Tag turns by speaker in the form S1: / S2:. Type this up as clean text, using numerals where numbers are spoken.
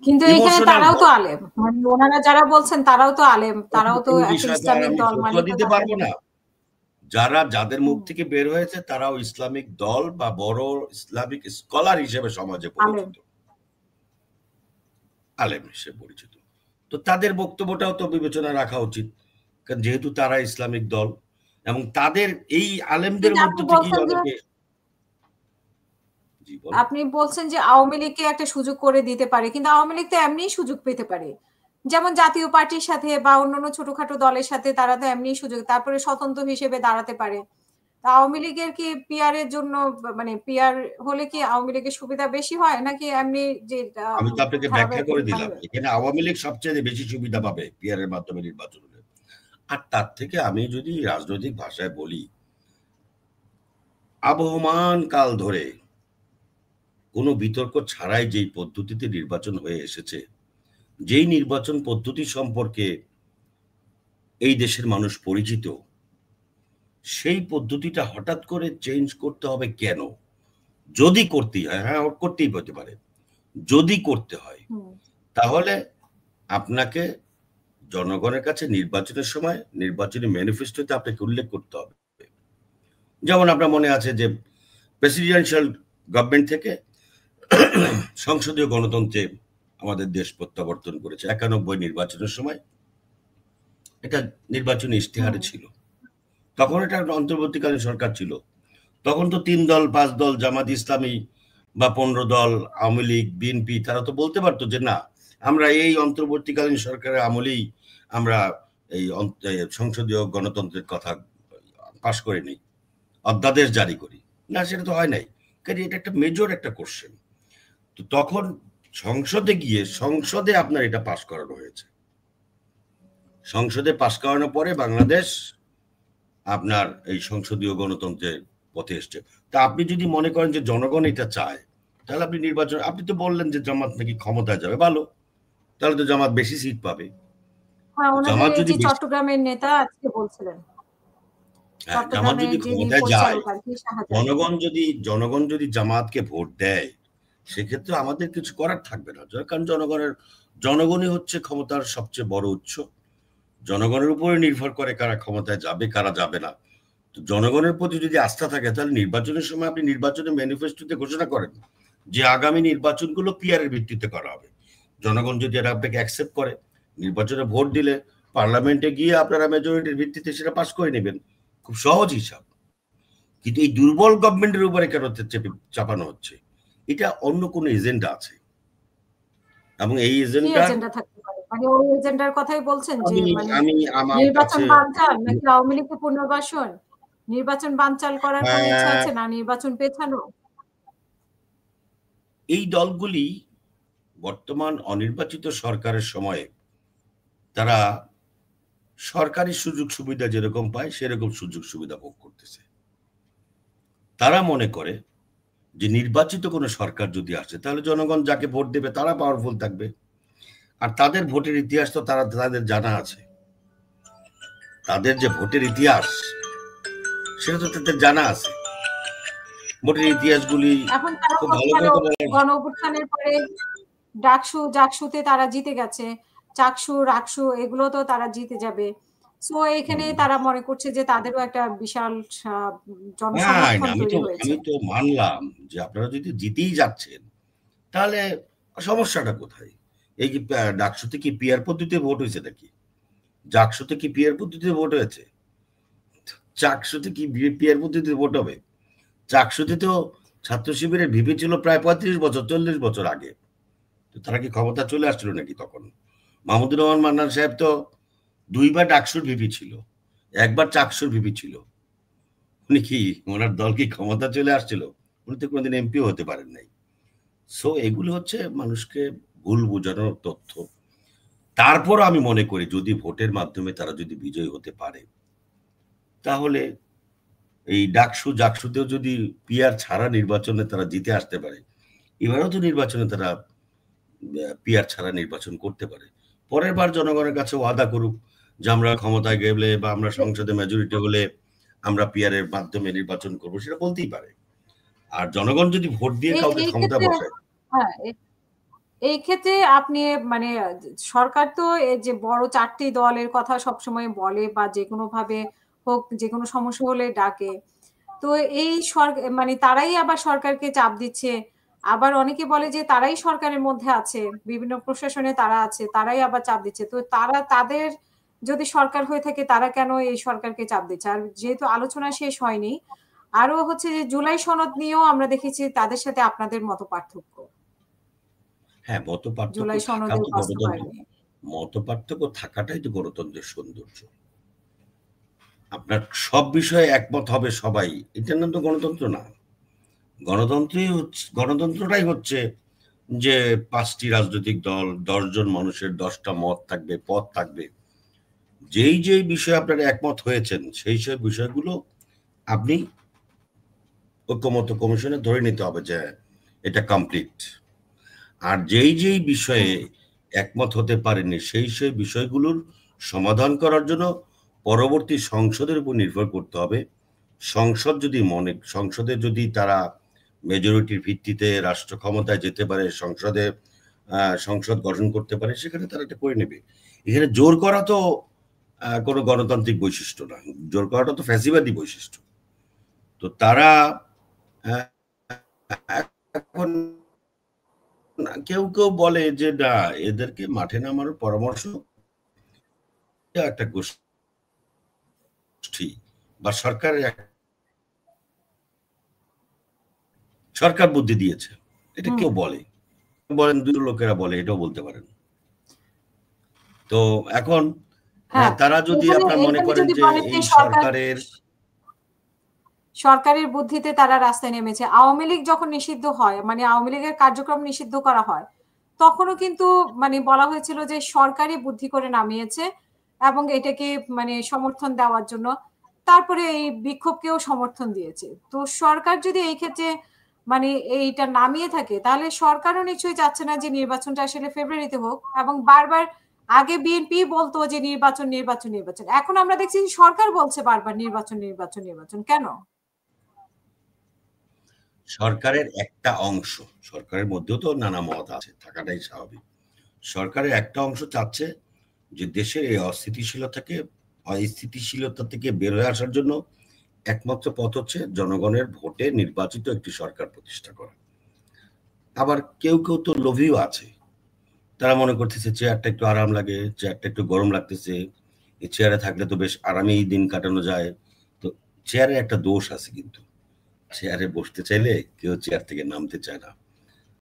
S1: কিন্তু এখানে তারাও তো আলেম, মানে ওনারা যারা বলছেন তারাও তো আলেম, তারাও তো একটা ইসলামিক দল মানে
S2: দিতে পারবো না। যাদের মুখ থেকে বের হয়েছে তারাও ইসলামিক দল বা বড় ইসলামিক স্কলার হিসেবে সমাজে পরিচিত, আলেম হিসেবে পরিচিত। তো তাদের বক্তব্যটাও তো বিবেচনা রাখা উচিত, কারণ যেহেতু তারা ইসলামিক দল এবং তাদের এই আলেমদের মধ্যে থেকেই অনেকে।
S1: আপনি বলছেন যে আওয়ামী লীগকে একটা সুযোগ করে দিতে পারে, কিন্তু আওয়ামী লীগ তো এমনিই সুযোগ পেতে পারে, যেমন জাতীয় পার্টির সাথে বা অন্যান্য ছোটখাটো দলের সাথে তারা তো এমনিই সুযোগ, তারপরে স্বতন্ত্র হিসেবে দাঁড়াতে পারে। আওয়ামী লীগের কি পিআর এর জন্য, মানে পিআর হলে কি আওয়ামী লীগের সুবিধা বেশি হয় নাকি এমনি যে?
S2: আমি তো আপনাকে ব্যাখ্যা করে দিলাম, এখানে আওয়ামী লীগ সবচেয়ে বেশি সুবিধা পাবে পিআর এর মাধ্যমে নির্বাচন হলে। আর তার থেকে আমি যদি রাজনৈতিক ভাষায় বলি, আবহমান কাল ধরে কোনো বিতর্ক ছাড়াই যেই পদ্ধতিতে নির্বাচন হয়ে এসেছে, যেই নির্বাচন পদ্ধতি সম্পর্কে এই দেশের মানুষ পরিচিত, সেই পদ্ধতিটা হঠাৎ করে চেঞ্জ করতে হবে কেন? যদি করতেই হয়, হ্যাঁ করতেই হতে পারে, যদি করতে হয় তাহলে আপনাকে জনগণের কাছে নির্বাচনের সময় নির্বাচনী ম্যানিফেস্টোতে আপনাকে উল্লেখ করতে হবে। যেমন আপনার মনে আছে যে প্রেসিডেন্সিয়াল গভর্নমেন্ট থেকে সংসদীয় গণতন্ত্রে আমাদের দেশ প্রত্যাবর্তন করেছে 91 নির্বাচনের সময়। এটা নির্বাচনী ইশতেহারে ছিল, তখন এটা অন্তর্বর্তীকালীন সরকার ছিল। তখন তো 3 দল 5 দল জামাত ইসলামী বা 15 দল আওয়ামী লীগ বিএনপি তারা তো বলতে পারতো যে না, আমরা এই অন্তর্বর্তীকালীন সরকারের আমলেই আমরা এই সংসদীয় গণতন্ত্রের কথা পাশ করে নিই, অধ্যাদেশ জারি করি। না, সেটা তো হয় নাই, কারণ এটা একটা মেজর একটা কোশ্চেন। তো তখন সংসদে গিয়ে সংসদে আপনার এটা পাশ করানো হয়েছে। সংসদে পাশ করানোর পরে বাংলাদেশ আপনার এই সংসদীয় গণতন্ত্রের পথে এসছে। তা আপনি যদি মনে করেন যে জনগণ এটা চায়, তাহলে আপনি নির্বাচন, আপনি তো বললেন যে জামাত নাকি ক্ষমতায় যাবে, ভালো, তাহলে তো জামাত বেশি সিট পাবে।
S1: জামাত যদি চট্টগ্রামের নেতা আজকে বলছিলেন,
S2: জামাত যদি ক্ষমতায় যায়, জনগণ যদি জামাতকে ভোট দেয়, সেক্ষেত্রে আমাদের কিছু করার থাকবে না, কারণ জনগণই হচ্ছে ক্ষমতার সবচেয়ে বড় উৎস। জনগণের উপরে নির্ভর করে কারা ক্ষমতায় যাবে কারা যাবে না। তো জনগণের প্রতি যদি আস্থা থাকে, তাহলে নির্বাচনের সময় আপনি নির্বাচনের ম্যানিফেস্টোতে ঘোষণা করেন যে আগামী নির্বাচনগুলো পিআর এর ভিত্তিতে করা হবে। জনগণ যদি এটা আপনাকে অ্যাকসেপ্ট করে, নির্বাচনে ভোট দিলে পার্লামেন্টে গিয়ে আপনারা মেজরিটির ভিত্তিতে সেটা পাস করে নেবেন, খুব সহজ হিসাব। কিন্তু এই দুর্বল গভর্নমেন্টের উপরে কেন চাপানো হচ্ছে? এটা অন্য কোনো এজেন্ডা আছে, এবং এই এজেন্ডা
S1: থাকতে পারে, মানে ওই এজেন্ডার কথাই বলছেন যে
S2: আমি
S1: নির্বাচন বানচাল নাকি আওয়ামী লীগের পুনর্বাসন, নির্বাচন বানচাল করার কোনো ইচ্ছা আছে না নির্বাচন পেছানো?
S2: এই দলগুলি বর্তমান অনির্বাচিত সরকারের সময়ে তারা সরকারি সুযোগ সুবিধা যেরকম পায় সেরকম সুযোগ সুবিধা ভোগ করতেছে। তারা মনে করে যে নির্বাচিত কোনো সরকার যদি আসে, তাহলে জনগণ যাকে ভোট দেবে তারা পাওয়ারফুল থাকবে। আর তাদের ভোটের ইতিহাস তো তাদের জানা আছে, তাদের যে ভোটের ইতিহাস সেটা তো তাদের জানা আছে। ভোটের ইতিহাসগুলি
S1: খুব ভালো করে গণ অভ্যুত্থানের পরে জাকসুতে তারা জিতে গেছে, চাকসু রাকসু এগুলো তো তারা জিতে যাবে। সো এখানে তারা মনে করছে যে তাদেরও একটা বিশাল জনসমর্থন তৈরি হয়েছে।
S2: আমি তো মানলাম যে আপনারা যদি জিতেই যাচ্ছেন, তাহলে সমস্যাটা কোথায়? এই কি ডাকসুতে কি পিআর পদ্ধতিতে ভোট হয়েছে নাকি? জাকসুতে কি পিআর পদ্ধতিতে ভোট হয়েছে? চাকসুতে কি পিআর পদ্ধতিতে ভোট হবে? চাকসুতে তো ছাত্র শিবিরের ভিপি ছিল প্রায় 35 বছর 40 বছর আগে। তো তারা কি ক্ষমতা চলে আসছিল নাকি তখন? মাহমুদুর রহমান মান্নান সাহেব তো 2 বার ডাকসুর ভিপি ছিল, 1 বার চাকসুর ভিপি ছিল। উনি কি, ওনার দল কি ক্ষমতা চলে আসছিল? উনি তো কোনোদিন এমপিও হতে পারেন নাই। সো এগুলো হচ্ছে মানুষকে ভুল বোঝানোর তথ্য। তারপর আমি মনে করি যদি ভোটের মাধ্যমে তারা যদি বিজয়ী হতে পারে, তাহলে এই জাকসুতেও যদি পিআর ছাড়া নির্বাচনে তারা জিতে আসতে পারে, এবারেও তো নির্বাচনে তারা পিআর ছাড়া নির্বাচন করতে পারে। পরের বার জনগণের কাছে ওয়াদা করুক যে আমরা ক্ষমতায় গেলে বা আমরা সংসদে মেজরিটি হলে আমরা পিআর এর মাধ্যমে নির্বাচন করবো, সেটা বলতেই পারে। আর জনগণ যদি ভোট দিয়ে কাউকে ক্ষমতা বসায়,
S1: এই ক্ষেত্রে আপনি মানে সরকার তো এই যে বড় ৪ টি দলের কথা সবসময় বলে বা যেকোনো ভাবে হোক, যেকোনো সমস্যা হলে ডাকে। তো এই মানে তারাই আবার সরকারকে চাপ দিচ্ছে। আবার অনেকে বলে যে তারাই সরকারের মধ্যে আছে। বিভিন্ন প্রশাসনে তারা আছে। তারাই আবার চাপ দিচ্ছে। তো তাদের যদি সরকার হয়ে থাকে তারা কেন এই সরকারকে চাপ দিচ্ছে? আর যেহেতু আলোচনা শেষ হয়নি, আরো হচ্ছে যে জুলাই সনদ নিয়েও আমরা দেখেছি তাদের সাথে আপনাদের মতপার্থক্য।
S2: হ্যাঁ, মতপার্থক্য
S1: জুলাই
S2: থাকা
S1: সনদের
S2: তো গণতন্ত্র,
S1: বাস্তবায়ন নিয়ে।
S2: মতপার্থক্য থাকাটাই তো গণতন্ত্রের সৌন্দর্য। আপনার সব বিষয়ে একমত হবে সবাই, এটার নাম তো গণতন্ত্র না। গণতন্ত্রটাই হচ্ছে যে ৫টি রাজনৈতিক দল, ১০ জন মানুষের ১০টা মত থাকবে, পথ থাকবে। যেই বিষয়ে আপনারা একমত হয়েছেন সেই বিষয়গুলো আপনি ঐকমত্য কমিশনে ধরে নিতে হবে যে এটা কমপ্লিট। আর যেই বিষয়ে
S1: হুম,
S2: একমত হতে পারেননি সেই বিষয়গুলোর সমাধান করার জন্য পরবর্তী সংসদের উপর নির্ভর করতে হবে। সংসদে যদি তারা মেজরিটির ভিত্তিতে রাষ্ট্র ক্ষমতায় যেতে পারে, সংসদ গঠন করতে পারে, সেখানে তারা এটা করে নেবে। এখানে জোর করা তো কোনো গণতান্ত্রিক বৈশিষ্ট্য না, জোর করাটা তো ফ্যাসিবাদী বৈশিষ্ট্য। তো তারা আহ, এখন কেউ বলে যে না, এদেরকে মাঠে নামানোর পরামর্শ একটা গোষ্ঠী বা সরকার বুদ্ধি দিয়েছে, এটা
S1: হুম।
S2: কেউ বলেন দুটো লোকেরা বলে, এটাও বলতে পারেন। তো এখন
S1: হ্যাঁ,
S2: তারা যদি
S1: এখানে
S2: আপনার মনে
S1: এখানে
S2: করেন
S1: যদি
S2: যে
S1: বলেন যে
S2: এই সরকারের
S1: সরকারের বুদ্ধিতে তারা রাস্তায় নেমেছে। আওয়ামী লীগ যখন নিষিদ্ধ হয়, মানে আওয়ামী লীগের কার্যক্রম নিষিদ্ধ করা হয়, তখনও কিন্তু মানে বলা হয়েছিল যে সরকারই বুদ্ধি করে নামিয়েছে এবং এটাকে মানে সমর্থন দেওয়ার জন্য তারপরে এই বিক্ষোভকেও সমর্থন দিয়েছে। তো সরকার যদি এই ক্ষেত্রে মানে এইটা নামিয়ে থাকে তাহলে সরকারও নিশ্চয়ই চাচ্ছে না যে নির্বাচনটা আসলে ফেব্রুয়ারিতে হোক, এবং বারবার আগে বিএনপি বলতো যে নির্বাচন নির্বাচন নির্বাচন, এখন আমরা দেখছি সরকার বলছে বারবার নির্বাচন নির্বাচন নির্বাচন। কেন?
S2: সরকারের একটা অংশ, সরকারের মধ্যেও তো নানা মত আছে, থাকাটাই স্বাভাবিক। সরকারের একটা অংশ চাচ্ছে যে দেশের এই অস্থিতিশীলতা থেকে বের হয়ে আসার জন্য একমাত্র পথ হচ্ছে জনগণের ভোটে নির্বাচিত একটি সরকার প্রতিষ্ঠা করা। আবার কেউ তো লোভীও আছে। তারা মনে করতেছে চেয়ারটা একটু আরাম লাগে, চেয়ারটা একটু গরম লাগতেছে, এই চেয়ারে থাকলে তো বেশ আরামেই দিন কাটানো যায়। তো চেয়ারে একটা দোষ আছে, কিন্তু চেয়ারে বসতে চাইলে কেউ চেয়ার থেকে নামতে চায় না।